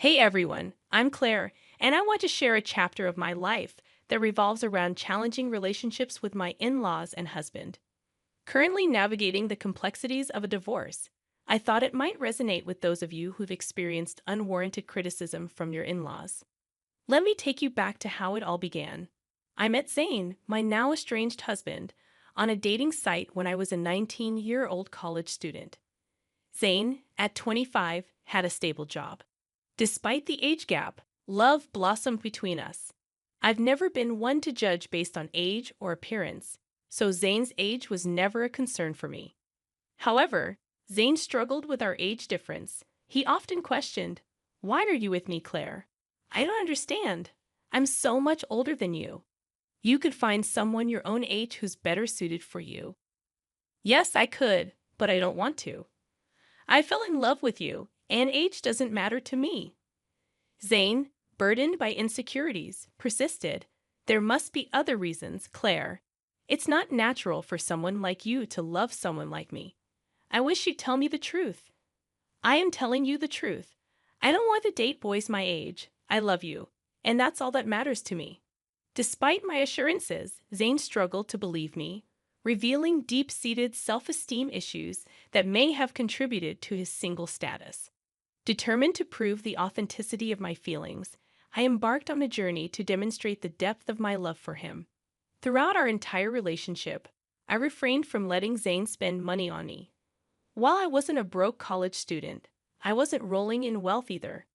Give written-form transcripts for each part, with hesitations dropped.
Hey everyone, I'm Claire, and I want to share a chapter of my life that revolves around challenging relationships with my in laws and husband. Currently navigating the complexities of a divorce, I thought it might resonate with those of you who've experienced unwarranted criticism from your in laws. Let me take you back to how it all began. I met Zane, my now estranged husband, on a dating site when I was a 19-year-old college student. Zane, at 25, had a stable job. Despite the age gap, love blossomed between us. I've never been one to judge based on age or appearance, so Zane's age was never a concern for me. However, Zane struggled with our age difference. He often questioned, "Why are you with me, Claire? I don't understand. I'm so much older than you. You could find someone your own age who's better suited for you." Yes, I could, but I don't want to. I fell in love with you, and age doesn't matter to me. Zane, burdened by insecurities, persisted. "There must be other reasons, Claire. It's not natural for someone like you to love someone like me. I wish you'd tell me the truth." "I am telling you the truth. I don't want to date boys my age. I love you, and that's all that matters to me." Despite my assurances, Zane struggled to believe me, revealing deep-seated self-esteem issues that may have contributed to his single status. Determined to prove the authenticity of my feelings, I embarked on a journey to demonstrate the depth of my love for him. Throughout our entire relationship, I refrained from letting Zane spend money on me. While I wasn't a broke college student, I wasn't rolling in wealth either.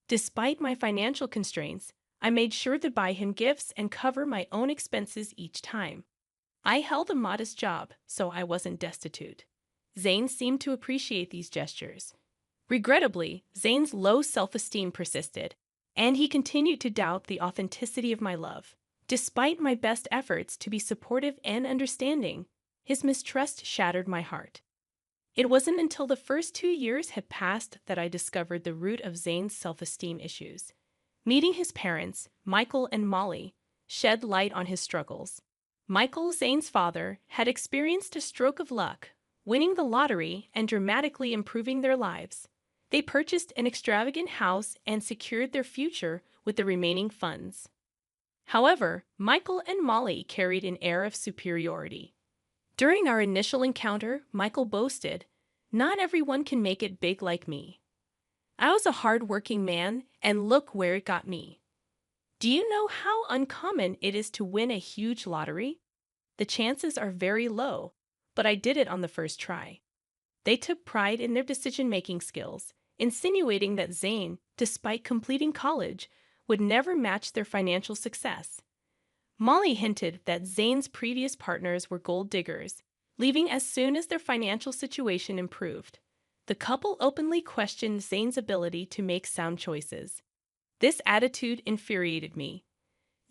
Despite my financial constraints, I made sure to buy him gifts and cover my own expenses each time. I held a modest job, so I wasn't destitute. Zane seemed to appreciate these gestures. Regrettably, Zane's low self-esteem persisted, and he continued to doubt the authenticity of my love. Despite my best efforts to be supportive and understanding, his mistrust shattered my heart. It wasn't until the first 2 years had passed that I discovered the root of Zane's self-esteem issues. Meeting his parents, Michael and Molly, shed light on his struggles. Michael, Zane's father, had experienced a stroke of luck, winning the lottery and dramatically improving their lives. They purchased an extravagant house and secured their future with the remaining funds. However, Michael and Molly carried an air of superiority. During our initial encounter, Michael boasted, "Not everyone can make it big like me. I was a hard-working man, and look where it got me. Do you know how uncommon it is to win a huge lottery? The chances are very low, but I did it on the first try." They took pride in their decision-making skills, insinuating that Zane, despite completing college, would never match their financial success. Molly hinted that Zane's previous partners were gold diggers, leaving as soon as their financial situation improved. The couple openly questioned Zane's ability to make sound choices. This attitude infuriated me.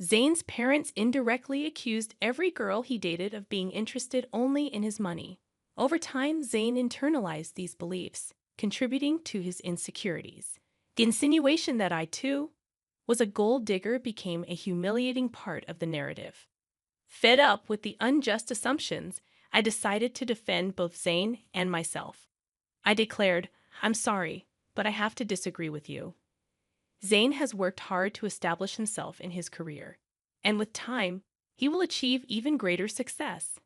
Zane's parents indirectly accused every girl he dated of being interested only in his money. Over time, Zane internalized these beliefs, contributing to his insecurities. The insinuation that I, too, was a gold digger became a humiliating part of the narrative. Fed up with the unjust assumptions, I decided to defend both Zane and myself. I declared, "I'm sorry, but I have to disagree with you. Zane has worked hard to establish himself in his career, and with time, he will achieve even greater success."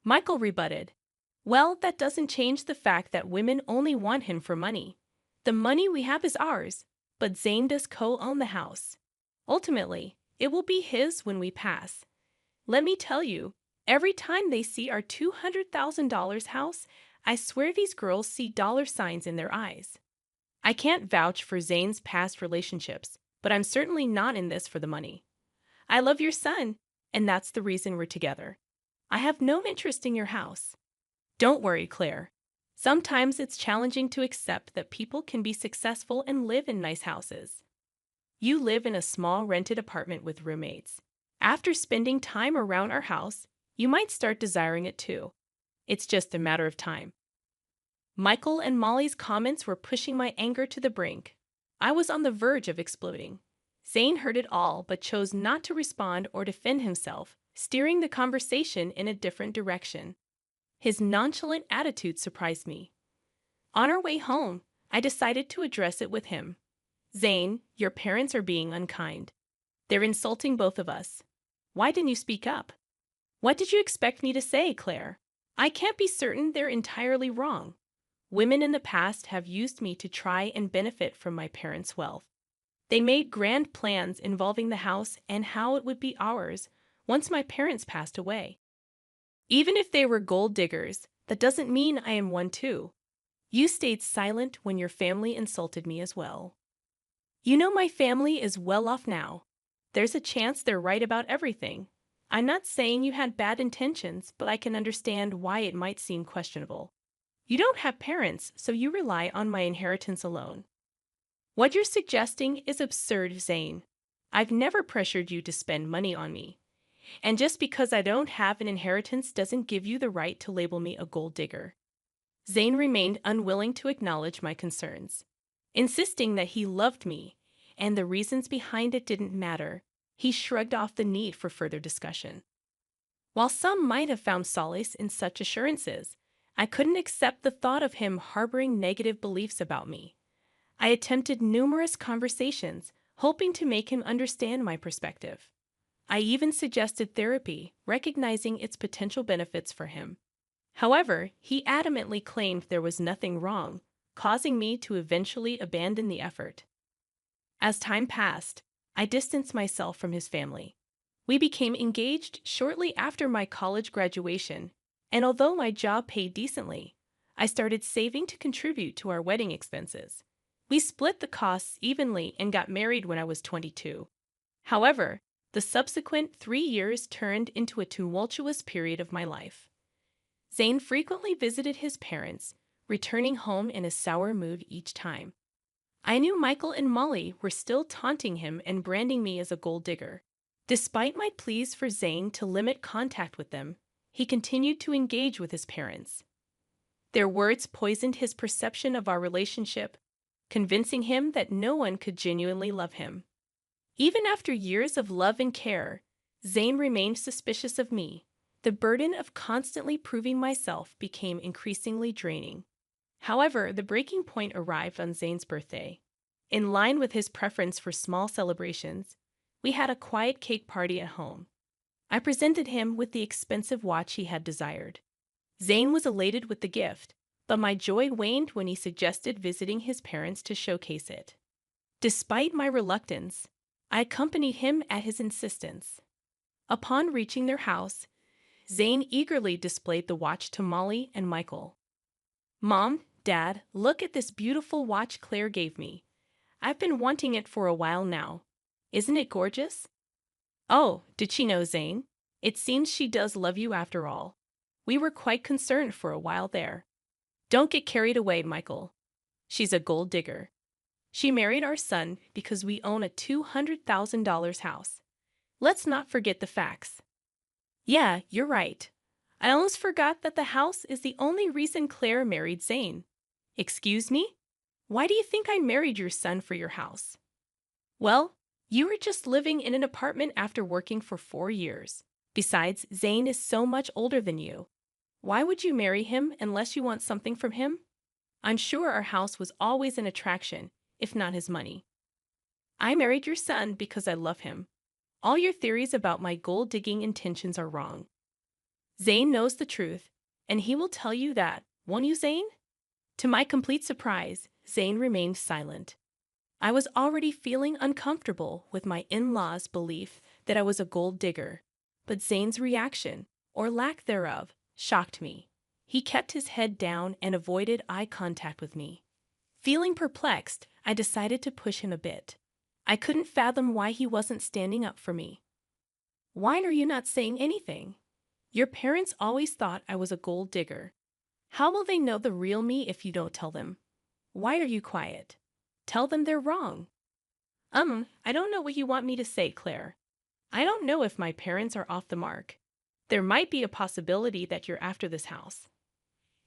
Michael rebutted, "Well, that doesn't change the fact that women only want him for money. The money we have is ours, but Zane does co-own the house. Ultimately, it will be his when we pass. Let me tell you, every time they see our $200,000 house, I swear these girls see dollar signs in their eyes." I can't vouch for Zane's past relationships, but I'm certainly not in this for the money. I love your son, and that's the reason we're together. I have no interest in your house. Don't worry, Claire. Sometimes it's challenging to accept that people can be successful and live in nice houses. You live in a small rented apartment with roommates. After spending time around our house, you might start desiring it too. It's just a matter of time. Michael and Molly's comments were pushing my anger to the brink. I was on the verge of exploding. Zane heard it all but chose not to respond or defend himself, steering the conversation in a different direction. His nonchalant attitude surprised me. On our way home, I decided to address it with him. Zane, your parents are being unkind. They're insulting both of us. Why didn't you speak up? What did you expect me to say, Claire? I can't be certain they're entirely wrong. Women in the past have used me to try and benefit from my parents' wealth. They made grand plans involving the house and how it would be ours once my parents passed away. Even if they were gold diggers, that doesn't mean I am one too. You stayed silent when your family insulted me as well. You know my family is well off now. There's a chance they're right about everything. I'm not saying you had bad intentions, but I can understand why it might seem questionable. You don't have parents, so you rely on my inheritance alone. What you're suggesting is absurd, Zane. I've never pressured you to spend money on me. And just because I don't have an inheritance doesn't give you the right to label me a gold digger. Zane remained unwilling to acknowledge my concerns, insisting that he loved me, and the reasons behind it didn't matter. He shrugged off the need for further discussion. While some might have found solace in such assurances, I couldn't accept the thought of him harboring negative beliefs about me. I attempted numerous conversations, hoping to make him understand my perspective. I even suggested therapy, recognizing its potential benefits for him. However, he adamantly claimed there was nothing wrong, causing me to eventually abandon the effort. As time passed, I distanced myself from his family. We became engaged shortly after my college graduation, and although my job paid decently, I started saving to contribute to our wedding expenses. We split the costs evenly and got married when I was 22. However, the subsequent 3 years turned into a tumultuous period of my life. Zane frequently visited his parents, returning home in a sour mood each time. I knew Michael and Molly were still taunting him and branding me as a gold digger. Despite my pleas for Zane to limit contact with them, he continued to engage with his parents. Their words poisoned his perception of our relationship, convincing him that no one could genuinely love him. Even after years of love and care, Zane remained suspicious of me. The burden of constantly proving myself became increasingly draining. However, the breaking point arrived on Zane's birthday. In line with his preference for small celebrations, we had a quiet cake party at home. I presented him with the expensive watch he had desired. Zane was elated with the gift, but my joy waned when he suggested visiting his parents to showcase it. Despite my reluctance, I accompanied him at his insistence. Upon reaching their house, Zane eagerly displayed the watch to Molly and Michael. "Mom, Dad, look at this beautiful watch Claire gave me. I've been wanting it for a while now. Isn't it gorgeous?" "Oh, did she know, Zane? It seems she does love you after all. We were quite concerned for a while there." "Don't get carried away, Michael. She's a gold digger. She married our son because we own a $200,000 house. Let's not forget the facts." "Yeah, you're right. I almost forgot that the house is the only reason Claire married Zane." "Excuse me? Why do you think I married your son for your house?" "Well, you were just living in an apartment after working for 4 years. Besides, Zane is so much older than you. Why would you marry him unless you want something from him? I'm sure our house was always an attraction, if not his money. I married your son because I love him. All your theories about my gold-digging intentions are wrong. Zane knows the truth, and he will tell you that, won't you, Zane?" To my complete surprise, Zane remained silent. I was already feeling uncomfortable with my in-laws' belief that I was a gold digger, but Zane's reaction, or lack thereof, shocked me. He kept his head down and avoided eye contact with me. Feeling perplexed, I decided to push him a bit. I couldn't fathom why he wasn't standing up for me. "Why are you not saying anything? Your parents always thought I was a gold digger. How will they know the real me if you don't tell them? Why are you quiet? Tell them they're wrong." I don't know what you want me to say, Claire. I don't know if my parents are off the mark. There might be a possibility that you're after this house."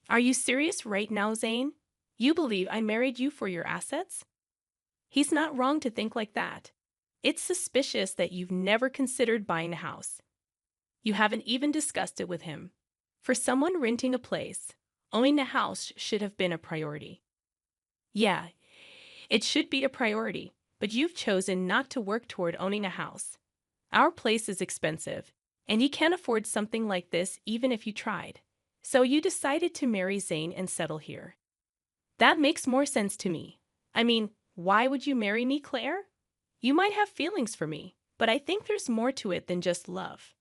"Are you serious right now, Zane? You believe I married you for your assets?" "He's not wrong to think like that. It's suspicious that you've never considered buying a house. You haven't even discussed it with him. For someone renting a place, owning a house should have been a priority." "Yeah, It should be a priority, but you've chosen not to work toward owning a house. Our place is expensive, and you can't afford something like this even if you tried. So you decided to marry Zane and settle here. That makes more sense to me. I mean, why would you marry me, Claire? You might have feelings for me, but I think there's more to it than just love.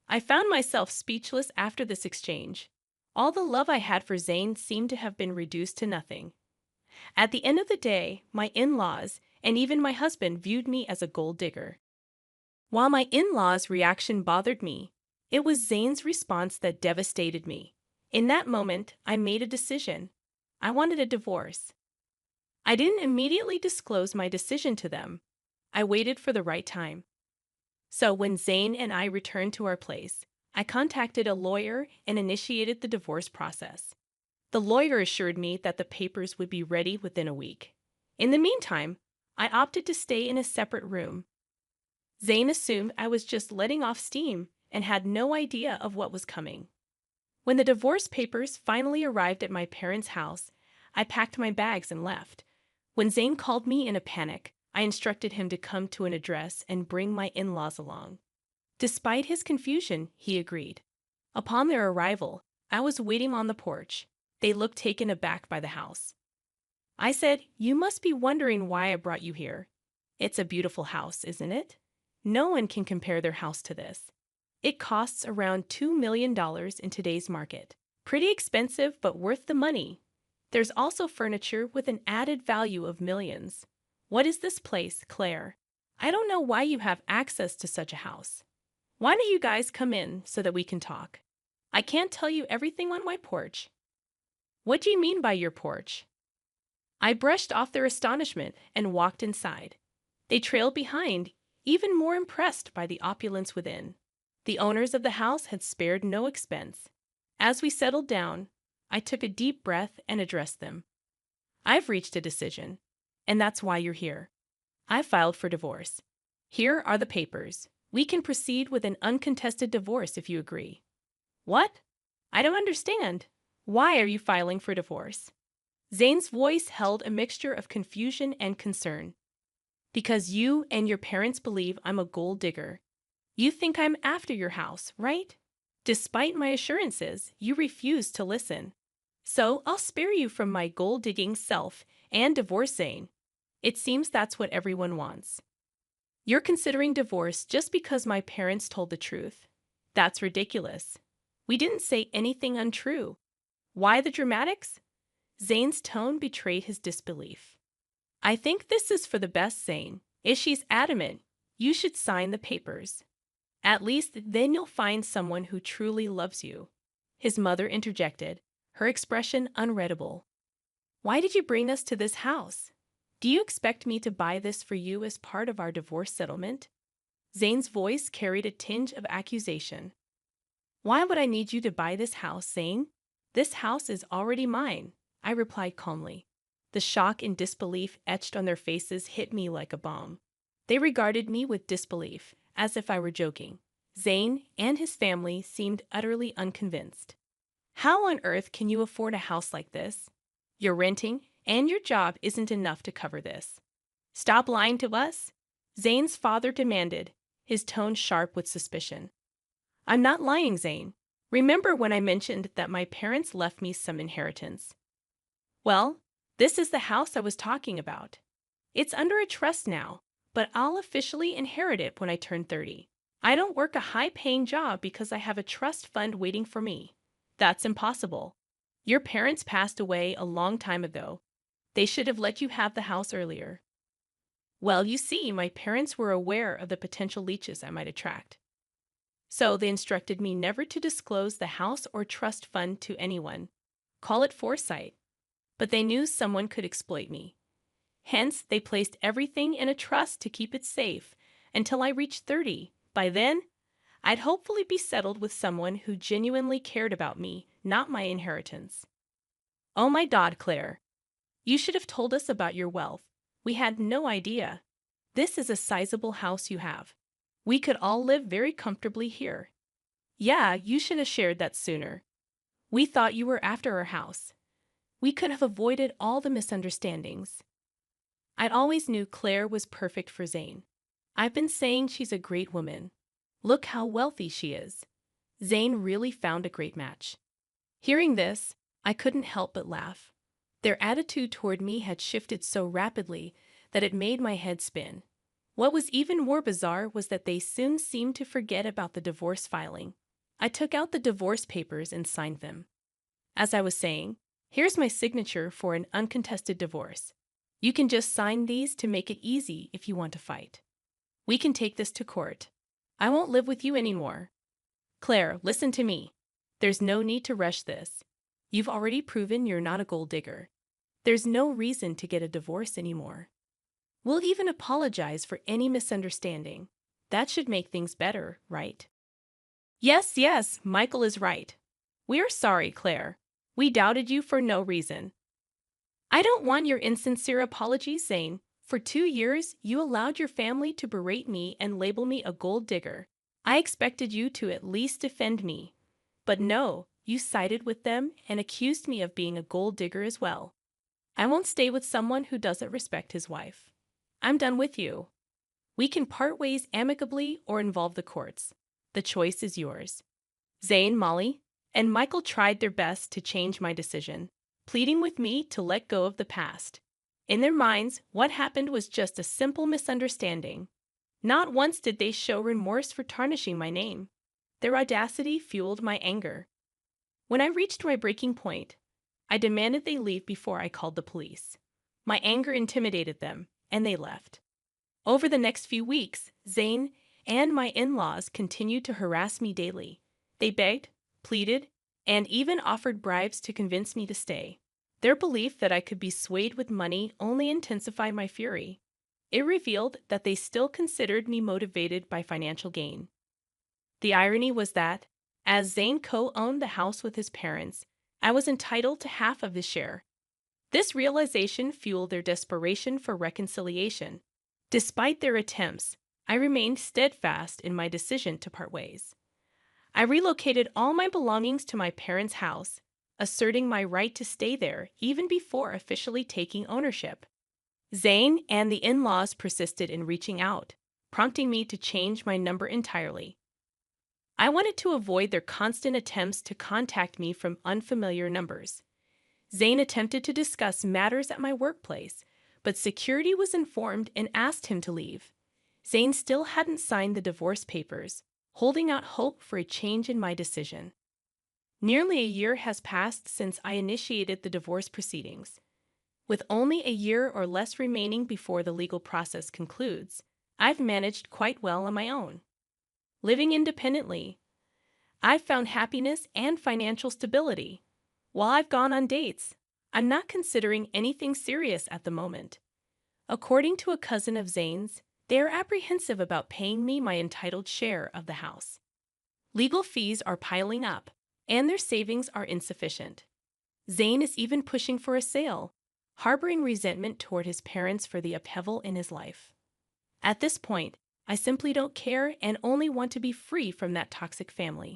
I found myself speechless after this exchange. All the love I had for Zane seemed to have been reduced to nothing. At the end of the day, my in-laws and even my husband viewed me as a gold digger. While my in-laws' reaction bothered me, it was Zane's response that devastated me. In that moment, I made a decision. I wanted a divorce. I didn't immediately disclose my decision to them. I waited for the right time. So when Zane and I returned to our place, I contacted a lawyer and initiated the divorce process. The lawyer assured me that the papers would be ready within a week. In the meantime, I opted to stay in a separate room. Zane assumed I was just letting off steam and had no idea of what was coming. When the divorce papers finally arrived at my parents' house, I packed my bags and left. When Zane called me in a panic, I instructed him to come to an address and bring my in-laws along. Despite his confusion, he agreed. Upon their arrival, I was waiting on the porch. They looked taken aback by the house. I said, "You must be wondering why I brought you here. It's a beautiful house, isn't it? No one can compare their house to this. It costs around $2 million in today's market. Pretty expensive, but worth the money. There's also furniture with an added value of millions. What is this place, Claire? I don't know why you have access to such a house. Why don't you guys come in so that we can talk? I can't tell you everything on my porch." "What do you mean by your porch?" I brushed off their astonishment and walked inside. They trailed behind, even more impressed by the opulence within. The owners of the house had spared no expense. As we settled down, I took a deep breath and addressed them. "I've reached a decision, and that's why you're here. I filed for divorce. Here are the papers. We can proceed with an uncontested divorce if you agree." "What? I don't understand. Why are you filing for divorce?" Zane's voice held a mixture of confusion and concern. "Because you and your parents believe I'm a gold digger. You think I'm after your house, right? Despite my assurances, you refuse to listen. So I'll spare you from my gold-digging self and divorce Zane. It seems that's what everyone wants. You're considering divorce just because my parents told the truth. That's ridiculous. We didn't say anything untrue. Why the dramatics?" Zane's tone betrayed his disbelief. "I think this is for the best, Zane. If she's adamant, you should sign the papers. At least then you'll find someone who truly loves you." His mother interjected, her expression unreadable. "Why did you bring us to this house? Do you expect me to buy this for you as part of our divorce settlement?" Zane's voice carried a tinge of accusation. "Why would I need you to buy this house, Zane? This house is already mine," I replied calmly. The shock and disbelief etched on their faces hit me like a bomb. They regarded me with disbelief, as if I were joking. Zane and his family seemed utterly unconvinced. "How on earth can you afford a house like this? You're renting, and your job isn't enough to cover this. Stop lying to us," Zane's father demanded, his tone sharp with suspicion. "I'm not lying, Zane. Remember when I mentioned that my parents left me some inheritance? Well, this is the house I was talking about. It's under a trust now, but I'll officially inherit it when I turn 30. I don't work a high-paying job because I have a trust fund waiting for me. That's impossible. Your parents passed away a long time ago. They should have let you have the house earlier." "Well, you see, my parents were aware of the potential leaches I might attract. So they instructed me never to disclose the house or trust fund to anyone. Call it foresight. But they knew someone could exploit me. Hence, they placed everything in a trust to keep it safe until I reached 30. By then, I'd hopefully be settled with someone who genuinely cared about me, not my inheritance." "Oh my God, Claire. You should have told us about your wealth. We had no idea. This is a sizable house you have. We could all live very comfortably here." "Yeah, you should have shared that sooner. We thought you were after our house. We could have avoided all the misunderstandings." I always knew Claire was perfect for Zane. I've been saying she's a great woman. Look how wealthy she is. Zane really found a great match. Hearing this, I couldn't help but laugh. Their attitude toward me had shifted so rapidly that it made my head spin. What was even more bizarre was that they soon seemed to forget about the divorce filing. I took out the divorce papers and signed them. As I was saying, here's my signature for an uncontested divorce. You can just sign these to make it easy if you want to fight. We can take this to court. I won't live with you anymore. Claire, listen to me. There's no need to rush this. You've already proven you're not a gold digger. There's no reason to get a divorce anymore. We'll even apologize for any misunderstanding. That should make things better, right? Yes, yes, Michael is right. We're sorry, Claire. We doubted you for no reason. I don't want your insincere apologies, Zane. For 2 years, you allowed your family to berate me and label me a gold digger. I expected you to at least defend me. But no, you sided with them and accused me of being a gold digger as well. I won't stay with someone who doesn't respect his wife. I'm done with you. We can part ways amicably or involve the courts. The choice is yours. Zane, Molly, and Michael tried their best to change my decision, pleading with me to let go of the past. In their minds, what happened was just a simple misunderstanding. Not once did they show remorse for tarnishing my name. Their audacity fueled my anger. When I reached my breaking point, I demanded they leave before I called the police. My anger intimidated them, and they left. Over the next few weeks, Zane and my in-laws continued to harass me daily. They begged, pleaded, and even offered bribes to convince me to stay. Their belief that I could be swayed with money only intensified my fury. It revealed that they still considered me motivated by financial gain. The irony was that, as Zane co-owned the house with his parents, I was entitled to half of his share. This realization fueled their desperation for reconciliation. Despite their attempts, I remained steadfast in my decision to part ways. I relocated all my belongings to my parents' house, asserting my right to stay there even before officially taking ownership. Zane and the in-laws persisted in reaching out, prompting me to change my number entirely. I wanted to avoid their constant attempts to contact me from unfamiliar numbers. Zane attempted to discuss matters at my workplace, but security was informed and asked him to leave. Zane still hadn't signed the divorce papers, holding out hope for a change in my decision. Nearly a year has passed since I initiated the divorce proceedings. With only a year or less remaining before the legal process concludes, I've managed quite well on my own. Living independently, I've found happiness and financial stability. While I've gone on dates, I'm not considering anything serious at the moment. According to a cousin of Zane's, they are apprehensive about paying me my entitled share of the house. Legal fees are piling up, and their savings are insufficient. Zane is even pushing for a sale, harboring resentment toward his parents for the upheaval in his life. At this point, I simply don't care and only want to be free from that toxic family.